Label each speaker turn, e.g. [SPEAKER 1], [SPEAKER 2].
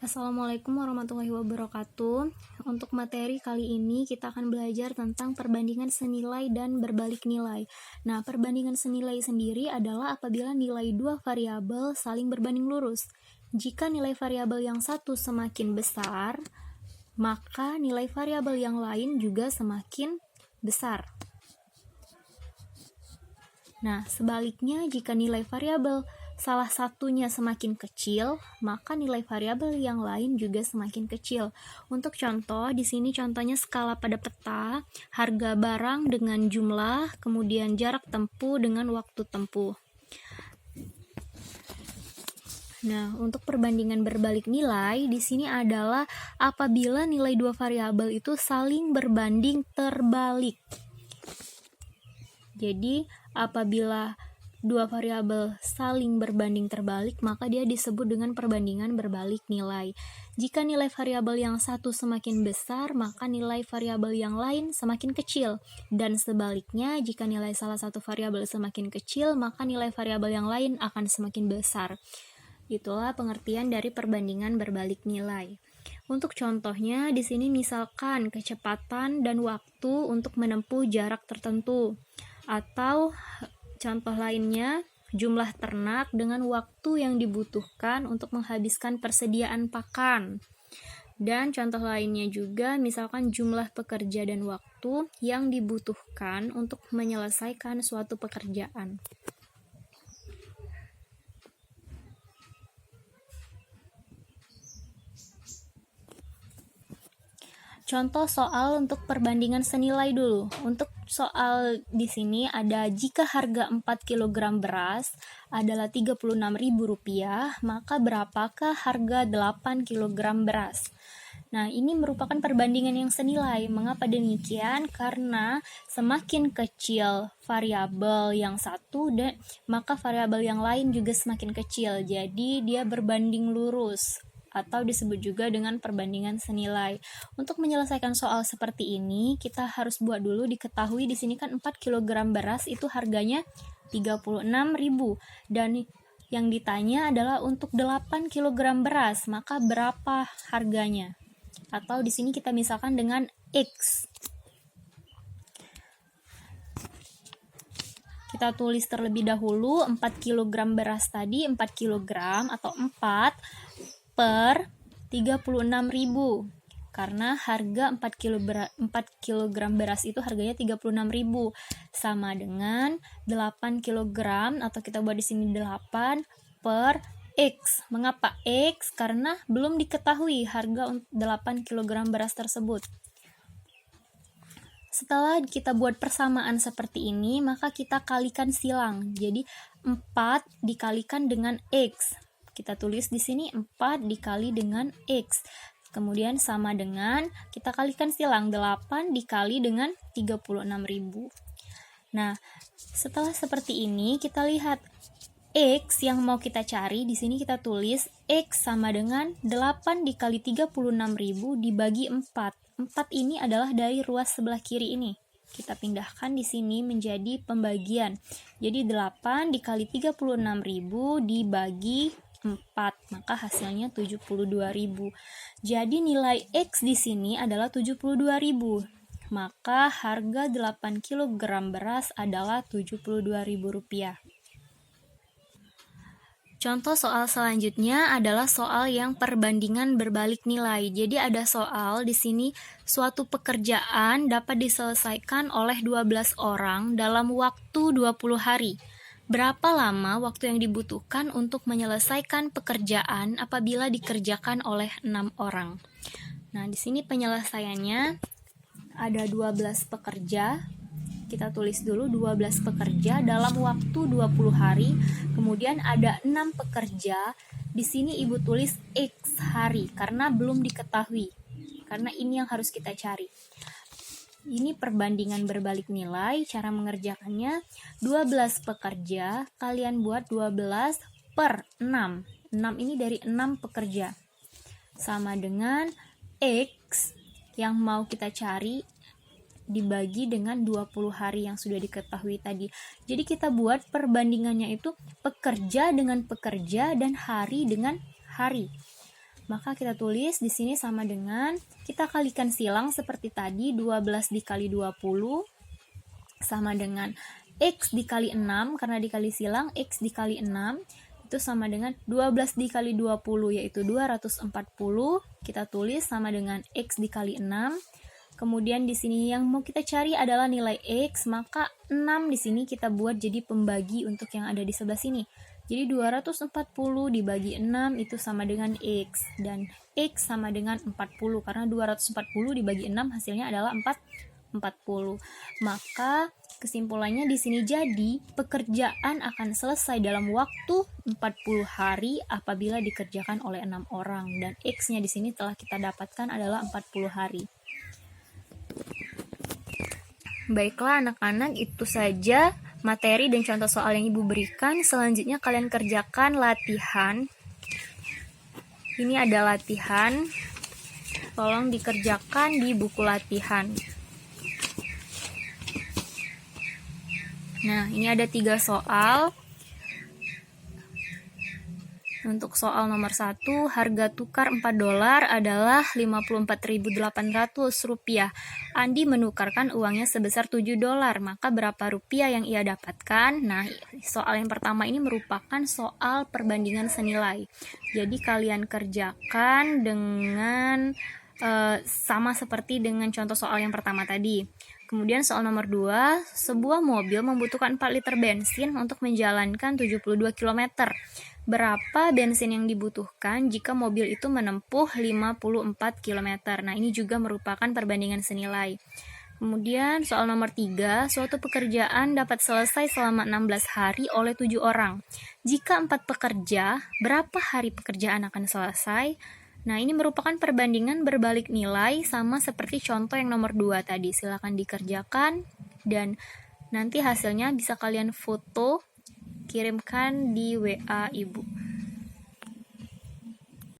[SPEAKER 1] Assalamualaikum warahmatullahi wabarakatuh. Untuk materi kali ini kita akan belajar tentang perbandingan senilai dan berbalik nilai. Nah, perbandingan senilai sendiri adalah apabila nilai dua variabel saling berbanding lurus. Jika nilai variabel yang satu semakin besar, maka nilai variabel yang lain juga semakin besar. Nah, sebaliknya jika nilai variabel salah satunya semakin kecil, maka nilai variabel yang lain juga semakin kecil. Untuk contoh, di sini contohnya skala pada peta, harga barang dengan jumlah, kemudian jarak tempuh dengan waktu tempuh. Nah, untuk perbandingan berbalik nilai di sini adalah apabila nilai dua variabel itu saling berbanding terbalik. Jadi, apabila dua variabel saling berbanding terbalik, maka dia disebut dengan perbandingan berbalik nilai. Jika nilai variabel yang satu semakin besar, maka nilai variabel yang lain semakin kecil. Dan sebaliknya, jika nilai salah satu variabel semakin kecil, maka nilai variabel yang lain akan semakin besar. Itulah pengertian dari perbandingan berbalik nilai. Untuk contohnya, di sini misalkan kecepatan dan waktu untuk menempuh jarak tertentu. Atau contoh lainnya, jumlah ternak dengan waktu yang dibutuhkan untuk menghabiskan persediaan pakan. Dan contoh lainnya juga, misalkan jumlah pekerja dan waktu yang dibutuhkan untuk menyelesaikan suatu pekerjaan. Contoh soal untuk perbandingan senilai dulu. Untuk soal di sini ada jika harga 4 kg beras adalah Rp36.000, maka berapakah harga 8 kg beras? Nah, ini merupakan perbandingan yang senilai. Mengapa demikian? Karena semakin kecil variabel yang satu, maka variabel yang lain juga semakin kecil. Jadi, dia berbanding lurus atau disebut juga dengan perbandingan senilai. Untuk menyelesaikan soal seperti ini, kita harus buat dulu diketahui di sini kan 4 kg beras itu harganya Rp36.000 dan yang ditanya adalah untuk 8 kg beras, maka berapa harganya? Atau di sini kita misalkan dengan X. Kita tulis terlebih dahulu 4 kg beras tadi 4 kg atau 4 per 36.000 karena harga 4 kg beras itu harganya 36.000 sama dengan 8 kg atau kita buat di sini 8 per X. Mengapa X? Karena belum diketahui harga 8 kg beras tersebut. Setelah kita buat persamaan seperti ini, maka kita kalikan silang. Jadi 4 dikalikan dengan X. Kita tulis di sini 4 dikali dengan X. Kemudian sama dengan kita kalikan silang 8 dikali dengan 36.000. Nah, setelah seperti ini kita lihat X yang mau kita cari di sini kita tulis X sama dengan 8 dikali 36.000 dibagi 4. 4 ini adalah dari ruas sebelah kiri ini. Kita pindahkan di sini menjadi pembagian. Jadi 8 dikali 36.000 dibagi 4, maka hasilnya 72.000. Jadi nilai X di sini adalah 72.000. Maka harga 8 kg beras adalah Rp72.000. Contoh soal selanjutnya adalah soal yang perbandingan berbalik nilai. Jadi ada soal di sini suatu pekerjaan dapat diselesaikan oleh 12 orang dalam waktu 20 hari. Berapa lama waktu yang dibutuhkan untuk menyelesaikan pekerjaan apabila dikerjakan oleh 6 orang? Nah, di sini penyelesaiannya ada 12 pekerja. Kita tulis dulu 12 pekerja dalam waktu 20 hari. Kemudian ada 6 pekerja. Di sini Ibu tulis X hari karena belum diketahui. Karena ini yang harus kita cari. Ini perbandingan berbalik nilai, cara mengerjakannya 12 pekerja, kalian buat 12 per 6. 6 ini dari 6 pekerja. Sama dengan X yang mau kita cari dibagi dengan 20 hari yang sudah diketahui tadi. Jadi kita buat perbandingannya itu pekerja dengan pekerja dan hari dengan hari. Maka kita tulis di sini sama dengan, kita kalikan silang seperti tadi, 12 dikali 20 sama dengan X dikali 6, karena dikali silang, X dikali 6 itu sama dengan 12 dikali 20, yaitu 240. Kita tulis sama dengan X dikali 6. Kemudian di sini yang mau kita cari adalah nilai X, maka 6 di sini kita buat jadi pembagi untuk yang ada di sebelah sini. Jadi 240 dibagi 6 itu sama dengan X, dan X sama dengan 40, karena 240 dibagi 6 hasilnya adalah 40. Maka kesimpulannya di sini, jadi pekerjaan akan selesai dalam waktu 40 hari apabila dikerjakan oleh 6 orang, dan X-nya di sini telah kita dapatkan adalah 40 hari. Baiklah anak-anak, itu saja materi dan contoh soal yang Ibu berikan. Selanjutnya kalian kerjakan latihan. Ini ada latihan. Tolong dikerjakan di buku latihan. Nah, ini ada 3 soal. Untuk soal nomor 1, harga tukar $4 adalah Rp54.800. Andi menukarkan uangnya sebesar $7, maka berapa rupiah yang ia dapatkan? Nah, soal yang pertama ini merupakan soal perbandingan senilai. Jadi kalian kerjakan dengan sama seperti dengan contoh soal yang pertama tadi. Kemudian soal nomor 2, sebuah mobil membutuhkan 4 liter bensin untuk menjalankan 72 km. Berapa bensin yang dibutuhkan jika mobil itu menempuh 54 km? Nah, ini juga merupakan perbandingan senilai. Kemudian soal nomor 3, suatu pekerjaan dapat selesai selama 16 hari oleh 7 orang. Jika 4 pekerja, berapa hari pekerjaan akan selesai? Nah, ini merupakan perbandingan berbalik nilai sama seperti contoh yang nomor 2 tadi. Silakan dikerjakan dan nanti hasilnya bisa kalian foto, kirimkan di WA Ibu.